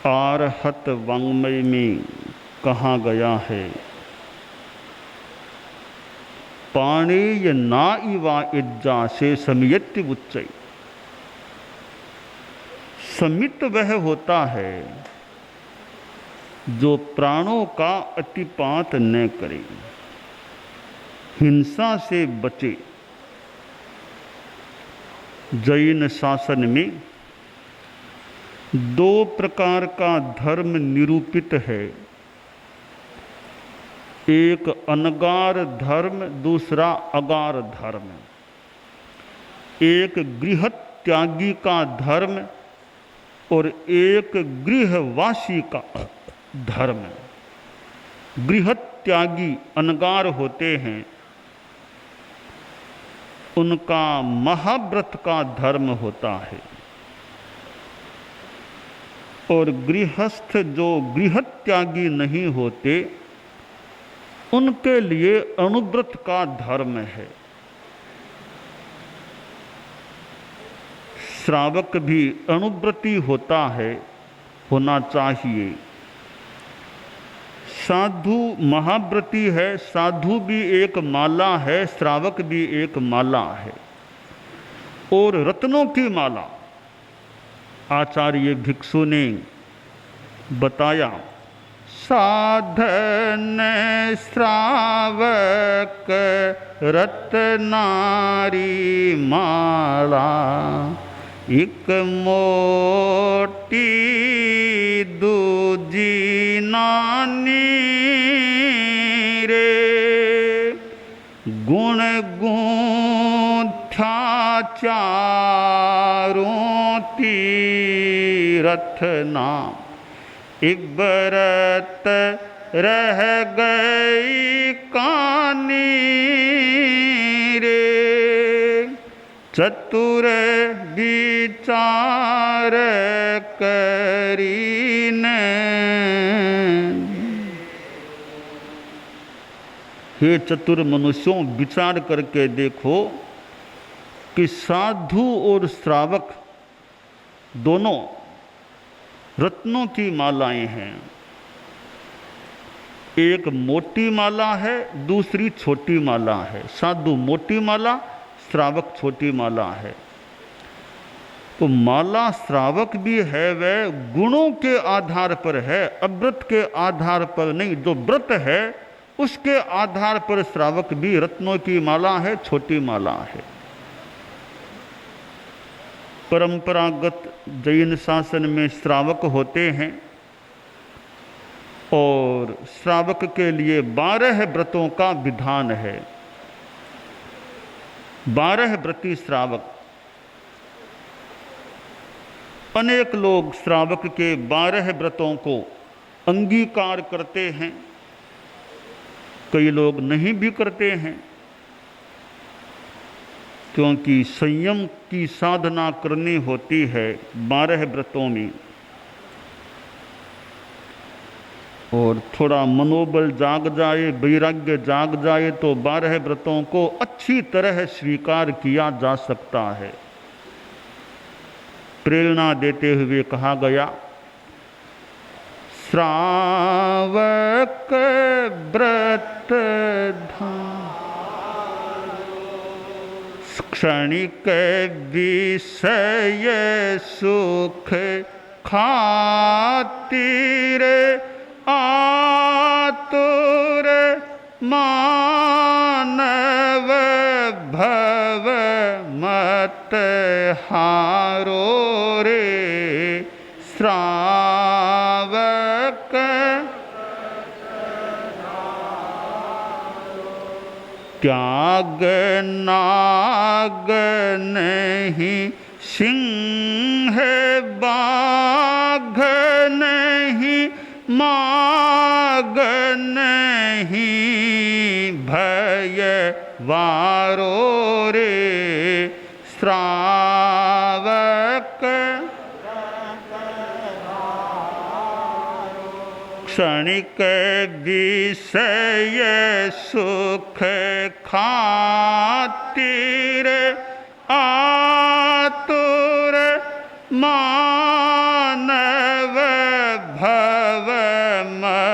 आरहत वाङ्मय में कहा गया है, पाणेय ना इवा इज्जा से समियत्य उच्चय। समित वह होता है जो प्राणों का अतिपात न करे, हिंसा से बचे। जैन शासन में दो प्रकार का धर्म निरूपित है, एक अनगार धर्म, दूसरा अगार धर्म। एक गृह त्यागी का धर्म और एक गृहवासी का धर्म। गृह त्यागी अनगार होते हैं, उनका महाव्रत का धर्म होता है, और गृहस्थ जो गृह त्यागी नहीं होते उनके लिए अनुव्रत का धर्म है। श्रावक भी अनुव्रती होता है, होना चाहिए। साधु महाव्रती है, साधु भी एक माला है, श्रावक भी एक माला है। और रत्नों की माला आचार्य भिक्षु ने बताया, साधन श्रावक रत्नारी माला, एक मोटी दूजी नानी रे, गुण गुंथा चारों तीरथ नाम, एक बरत रह गई कानी रे, चतुर विचार करीन। हे चतुर मनुष्यों, विचार करके देखो कि साधु और श्रावक दोनों रत्नों की मालाएं हैं। एक मोटी माला है, दूसरी छोटी माला है। साधु मोटी माला, श्रावक छोटी माला है। तो माला श्रावक भी है, वह गुणों के आधार पर है, अव्रत के आधार पर नहीं। जो व्रत है उसके आधार पर श्रावक भी रत्नों की माला है, छोटी माला है। परंपरागत जैन शासन में श्रावक होते हैं, और श्रावक के लिए 12 व्रतों का विधान है। 12 व्रती श्रावक। अनेक लोग श्रावक के 12 व्रतों को अंगीकार करते हैं, कई लोग नहीं भी करते हैं, क्योंकि संयम की साधना करनी होती है 12 व्रतों में, और थोड़ा मनोबल जाग जाए, वैराग्य जाग जाए तो 12 व्रतों को अच्छी तरह स्वीकार किया जा सकता है। प्रेरणा देते हुए कहा गया, श्रावक व्रत धाम, क्षणिक विषय सुख खातिर, आतुर मानव भव मत हारो रे, श्रावक त्याग नाग नहीं, सिंह बाघ नहीं, माग नहीं, भय वारो रे, श्रावक क्षणिक विषय सुख खातिर, आतुर मानव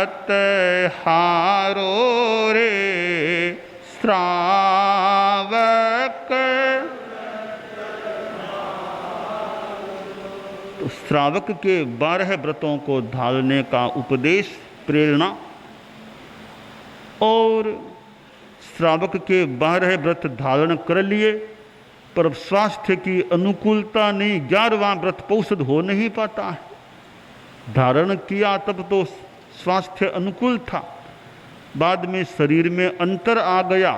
व्रत हारो रे श्रावक। तो श्रावक के 12 व्रतों को धारने का उपदेश, प्रेरणा। और श्रावक के 12 व्रत धारण कर लिए, पर स्वास्थ्य की अनुकूलता नहीं, 11वां व्रत पौषध हो नहीं पाता है। धारण किया तब तो स्वास्थ्य अनुकूल था, बाद में शरीर में अंतर आ गया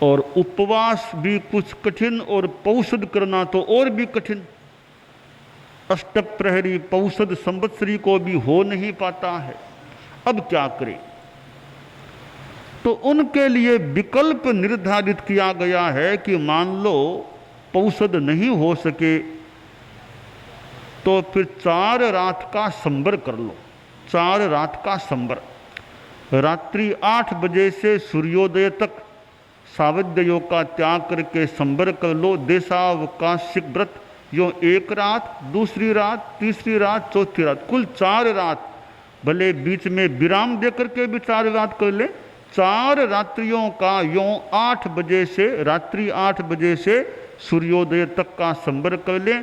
और उपवास भी कुछ कठिन और पौषध करना तो और भी कठिन। अष्टक प्रहरी पौषध संवत्सरी को भी हो नहीं पाता है। अब क्या करें? तो उनके लिए विकल्प निर्धारित किया गया है कि मान लो पौषध नहीं हो सके तो फिर 4 रात का संबर कर लो। 4 रात का संबर, रात्रि 8 बजे से सूर्योदय तक सावध्य योग का त्याग करके संबर कर लो। देशावकाशिक व्रत, यो 1 रात, दूसरी रात, तीसरी रात, चौथी रात, कुल 4 रात। भले बीच में विराम देकर के भी 4 रात कर ले। 4 रात्रियों का यो 8 बजे से, रात्रि 8 बजे से सूर्योदय तक का संबर कर ले।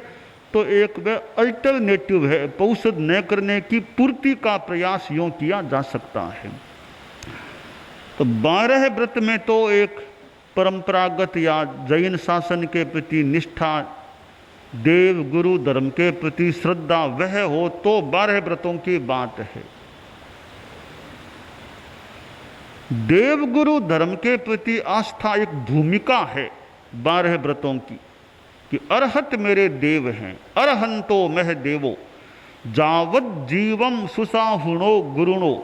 तो एक वे अल्टरनेटिव है, पौषध न करने की पूर्ति का प्रयास यूँ किया जा सकता है। तो 12 व्रत में तो एक परंपरागत या जैन शासन के प्रति निष्ठा, देव गुरु धर्म के प्रति श्रद्धा वह हो तो 12 व्रतों की बात है। देव गुरु धर्म के प्रति आस्था एक भूमिका है 12 व्रतों की, कि अरहत मेरे देव हैं, अरहंतो मह देवो, जावत जीवम सुसाहुणो गुरुणो,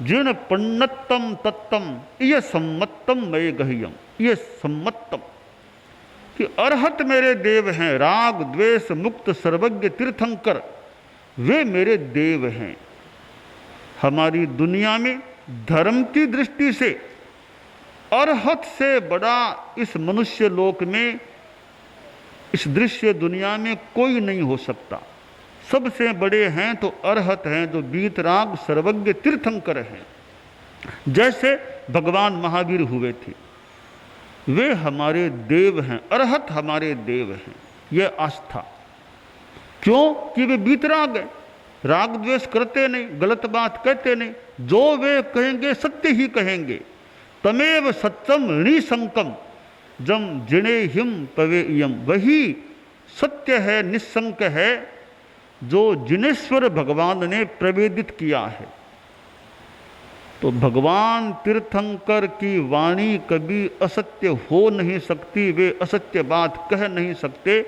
जिन पन्नत्तम तत्तम ये सम्मत्तम मय गह्यम। ये सम्मत्तम कि अरहत मेरे देव हैं, राग द्वेष मुक्त सर्वज्ञ तीर्थंकर, वे मेरे देव हैं। हमारी दुनिया में धर्म की दृष्टि से अरहत से बड़ा इस मनुष्य लोक में, इस दृश्य दुनिया में कोई नहीं हो सकता। सबसे बड़े हैं तो अरहत हैं, जो वीतराग सर्वज्ञ तीर्थंकर हैं। जैसे भगवान महावीर हुए थे, वे हमारे देव हैं, अरहत हमारे देव हैं। ये आस्था क्यों? कि वे वीतराग हैं, राग द्वेष करते नहीं, गलत बात कहते नहीं, जो वे कहेंगे सत्य ही कहेंगे। तमेव सत्यम निशंकम जम जिणे हिम पवे इयम, वही सत्य है, निशंक है, जो जिनेश्वर भगवान ने प्रवेदित किया है। तो भगवान तीर्थंकर की वाणी कभी असत्य हो नहीं सकती, वे असत्य बात कह नहीं सकते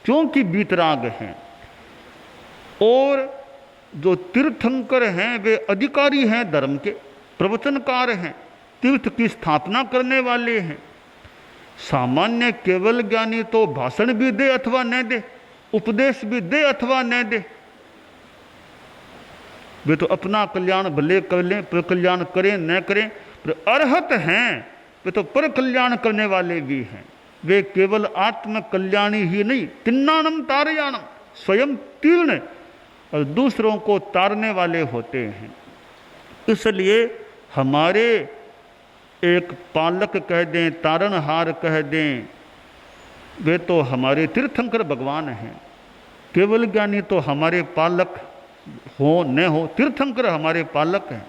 क्योंकि वीतराग हैं। और जो तीर्थंकर हैं वे अधिकारी हैं धर्म के, प्रवचनकार हैं, तीर्थ की स्थापना करने वाले हैं। सामान्य केवल ज्ञानी तो भाषण भी दे अथवा न दे, उपदेश भी दे अथवा न दे, वे तो अपना कल्याण भले कर लें, पर कल्याण करें न करें, पर अरहत हैं वे तो पर कल्याण करने वाले भी हैं। वे केवल आत्म कल्याणी ही नहीं, तिन्नानम तारयानम, स्वयं तीर्ण और दूसरों को तारने वाले होते हैं। इसलिए हमारे एक पालक कह दें, तारणहार कह दें, वे तो हमारे तीर्थंकर भगवान हैं। केवल ज्ञानी तो हमारे पालक हो न हो, तीर्थंकर हमारे पालक हैं,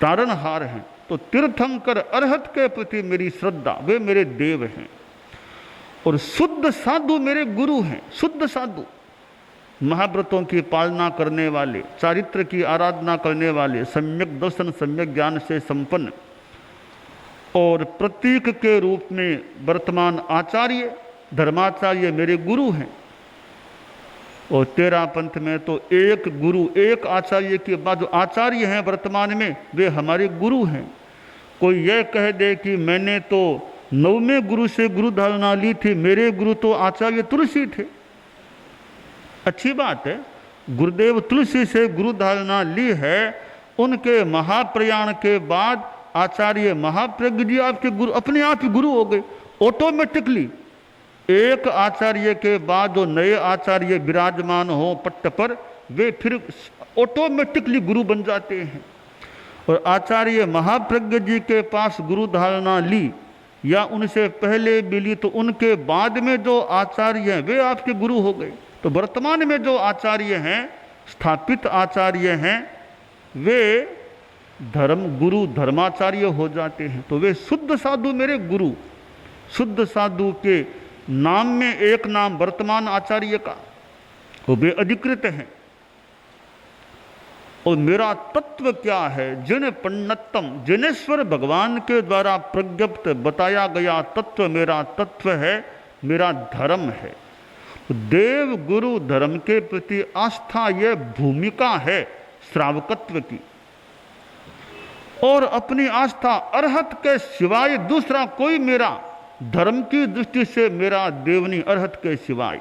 तारणहार हैं। तो तीर्थंकर अरहत के प्रति मेरी श्रद्धा, वे मेरे देव हैं। और शुद्ध साधु मेरे गुरु हैं, शुद्ध साधु, महाव्रतों की पालना करने वाले, चारित्र की आराधना करने वाले, सम्यक दर्शन सम्यक ज्ञान से संपन्न, और प्रतीक के रूप में वर्तमान आचार्य धर्माचार्य मेरे गुरु हैं। और तेरा पंथ में तो एक गुरु, एक आचार्य के बाद जो आचार्य हैं वर्तमान में, वे हमारे गुरु हैं। कोई यह कह दे कि मैंने तो 9वें गुरु से गुरु धारणा ली थी, मेरे गुरु तो आचार्य तुलसी थे। अच्छी बात है, गुरुदेव तुलसी से गुरु धारणा ली है, उनके महाप्रयाण के बाद आचार्य महाप्रज्ञ जी आपके गुरु, अपने आप ही गुरु हो गए ऑटोमेटिकली। एक आचार्य के बाद जो नए आचार्य विराजमान हो पट्ट पर, वे फिर ऑटोमेटिकली गुरु बन जाते हैं। और आचार्य महाप्रज्ञ जी के पास गुरु धारणा ली या उनसे पहले भी ली तो उनके बाद में जो आचार्य हैं वे आपके गुरु हो गए। तो वर्तमान में जो आचार्य हैं, स्थापित आचार्य हैं, वे धर्म गुरु धर्माचार्य हो जाते हैं। तो वे शुद्ध साधु मेरे गुरु। शुद्ध साधु के नाम में एक नाम वर्तमान आचार्य का, वो वे अधिकृत हैं। और मेरा तत्व क्या है? जिन पन्नतम, जिनेश्वर भगवान के द्वारा प्रज्ञप्त बताया गया तत्व मेरा तत्व है, मेरा धर्म है। देव गुरु धर्म के प्रति आस्था यह भूमिका है श्रावकत्व की। और अपनी आस्था अरहत के सिवाय दूसरा कोई मेरा, धर्म की दृष्टि से मेरा देव नहीं, अरहत के सिवाय।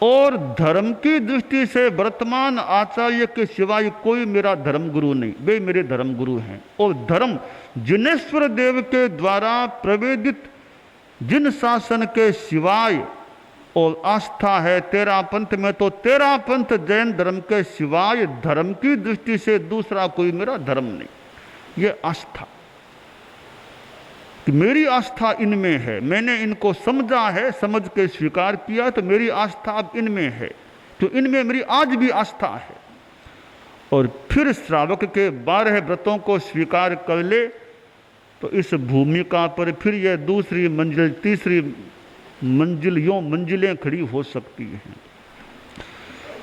और धर्म की दृष्टि से वर्तमान आचार्य के सिवाय कोई मेरा धर्म गुरु नहीं, वे मेरे धर्म गुरु हैं। और धर्म जिनेश्वर देव के द्वारा प्रवेदित जिन शासन के सिवाय और आस्था है तेरा पंथ में, तो तेरा पंथ जैन धर्म के सिवाय धर्म की दृष्टि से दूसरा कोई मेरा धर्म नहीं। ये आस्था कि मेरी आस्था इनमें है, मैंने इनको समझा है, समझ के स्वीकार किया, तो मेरी आस्था अब इनमें है, तो इनमें मेरी आज भी आस्था है। और फिर श्रावक के 12 व्रतों को स्वीकार कर ले तो इस भूमिका पर फिर यह दूसरी मंजिल, तीसरी मंजिल, यों मंजिलें खड़ी हो सकती हैं।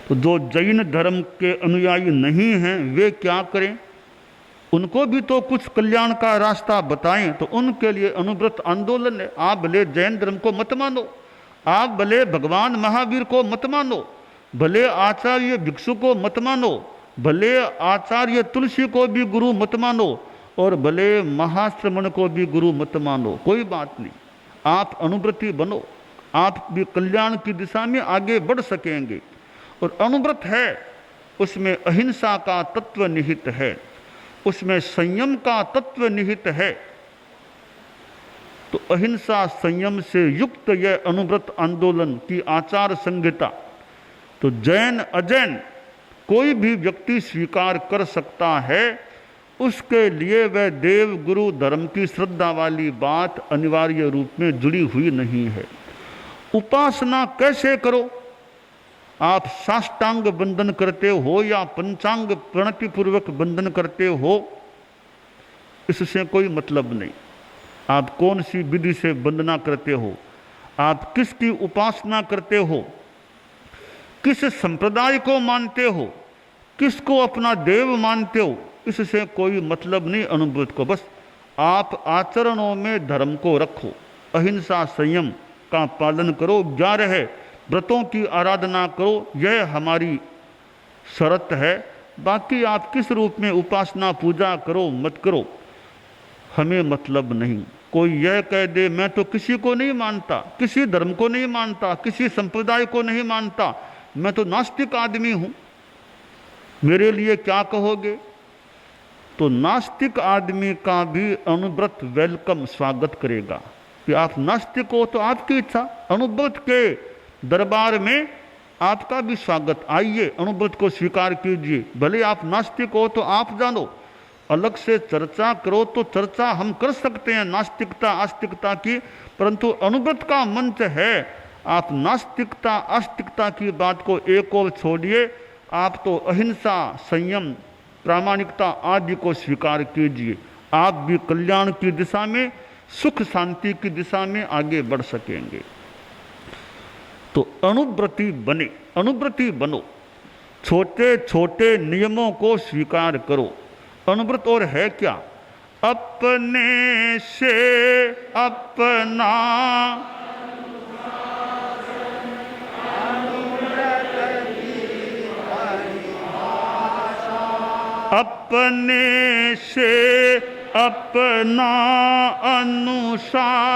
तो जो जैन धर्म के अनुयायी नहीं हैं वे क्या करें? उनको भी तो कुछ कल्याण का रास्ता बताएं। तो उनके लिए अनुव्रत आंदोलन है। आप भले जैन धर्म को मत मानो, आप भले भगवान महावीर को मत मानो, भले आचार्य भिक्षु को मत मानो, भले आचार्य तुलसी को भी गुरु मत मानो, और भले महाश्रमण को भी गुरु मत मानो, कोई बात नहीं, आप अनुव्रती बनो, आप भी कल्याण की दिशा में आगे बढ़ सकेंगे। और अनुव्रत है, उसमें अहिंसा का तत्व निहित है, उसमें संयम का तत्व निहित है। तो अहिंसा संयम से युक्त यह अनुव्रत आंदोलन की आचार संहिता तो जैन अजैन कोई भी व्यक्ति स्वीकार कर सकता है। उसके लिए वह देव गुरु धर्म की श्रद्धा वाली बात अनिवार्य रूप में जुड़ी हुई नहीं है। उपासना कैसे करो? आप साष्टांग बंधन करते हो या पंचांग प्रणति पूर्वक बंधन करते हो, इससे कोई मतलब नहीं। आप कौन सी विधि से वंदना करते हो, आप किसकी उपासना करते हो, किस संप्रदाय को मानते हो, किसको अपना देव मानते हो, इससे कोई मतलब नहीं अनुभूत को। बस आप आचरणों में धर्म को रखो, अहिंसा संयम का पालन करो, 11 व्रतों की आराधना करो, यह हमारी शर्त है। बाकी आप किस रूप में उपासना पूजा करो मत करो, हमें मतलब नहीं। कोई यह कह दे मैं तो किसी को नहीं मानता, किसी धर्म को नहीं मानता, किसी संप्रदाय को नहीं मानता, मैं तो नास्तिक आदमी हूँ, मेरे लिए क्या कहोगे? तो नास्तिक आदमी का भी अनुव्रत वेलकम, स्वागत करेगा कि आप नास्तिक हो तो आपकी इच्छा, अनुव्रत के दरबार में आपका भी स्वागत, आइए अनुव्रत को स्वीकार कीजिए। भले आप नास्तिक हो तो आप जानो, अलग से चर्चा करो तो चर्चा हम कर सकते हैं नास्तिकता आस्तिकता की, परंतु अनुव्रत का मंच है। आप नास्तिकता आस्तिकता की बात को एक और छोड़िए, आप तो अहिंसा संयम प्रामाणिकता आदि को स्वीकार कीजिए। आप भी कल्याण की दिशा में, सुख शांति की दिशा में आगे बढ़ सकेंगे। तो अनुव्रती बने, अनुव्रती बनो, छोटे छोटे नियमों को स्वीकार करो। अनुव्रत और है क्या? अपने से अपना अपने से अपना अनुशासन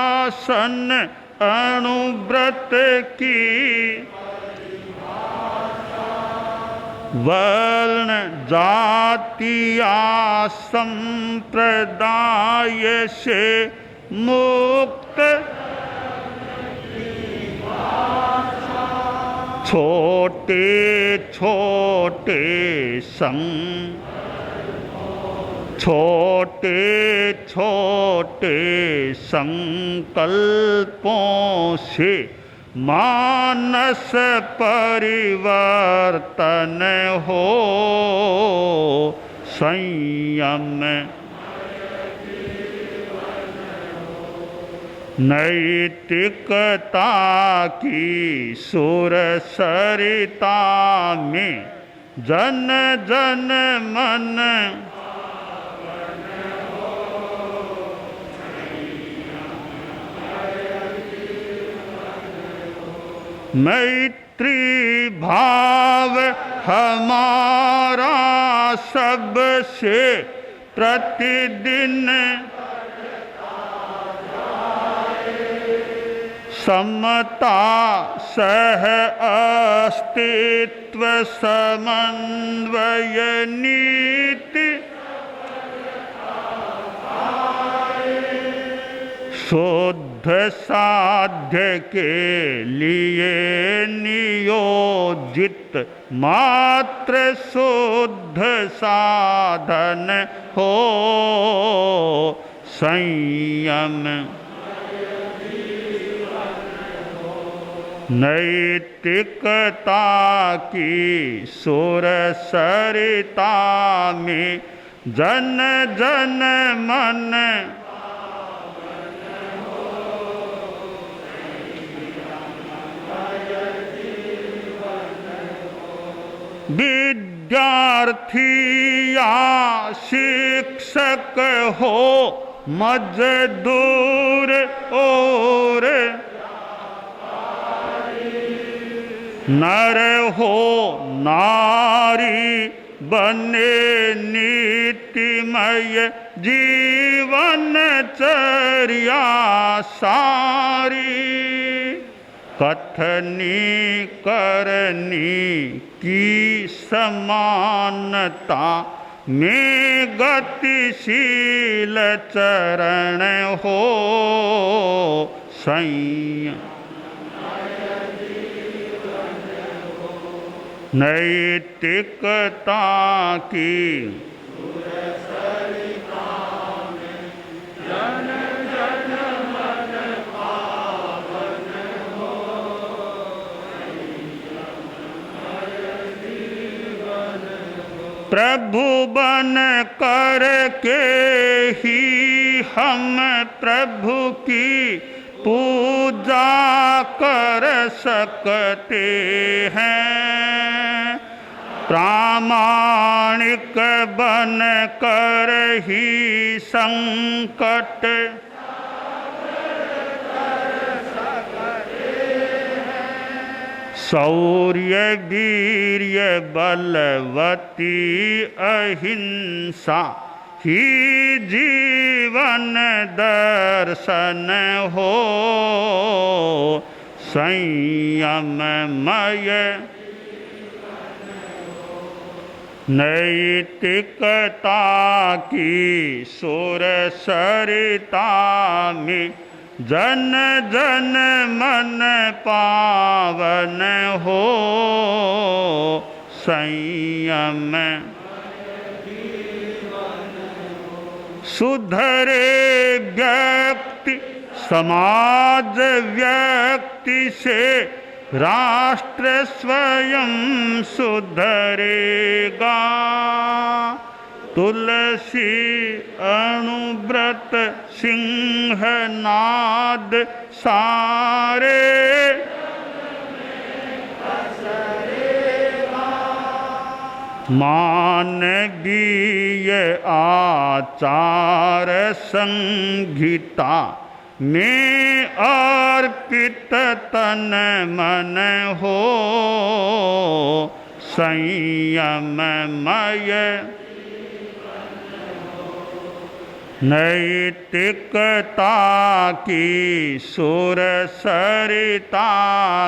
अनुव्रत की वर्ण जातिया संप्रदाय से मुक्त छोटे छोटे छोटे छोटे संकल्पों से मानस परिवर्तन हो संयम नैतिकता की सुर सरिता में जन जन मन मैत्री भाव हमारा सबसे प्रतिदिन समता सह अस्तित्व समन्वय नीति शुद्ध साध्य के लिए नियोजित मात्र शुद्ध साधन हो संयम नैतिकता की सुर सरिता में जन जन मन विद्यार्थी या शिक्षक हो मजदूर और नर हो नारी बने नीतिमय जीवन चर्या सारी कथनी करनी की समानता में गतिशील चरण हो संयम नैतिकता की प्रभु बन कर के ही हम प्रभु की पूजा कर सकते हैं प्रामाणिक बन कर ही संकट शौर्य वीर्य बलवती अहिंसा ही जीवन दर्शन हो संयममय नैतिकता की सुर सरिता में जन जन मन पावन हो संयम सुधरे व्यक्ति समाज व्यक्ति से राष्ट्र स्वयं सुधरेगा तुलसी अणुव्रत सिंहनाद सारे मानवीय आचार संहिता में अर्पित तन मन हो संयममय नैतिकता की सुर सरिता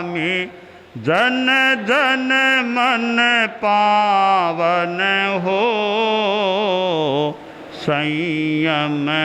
में जन जन मन पावन हो संयममय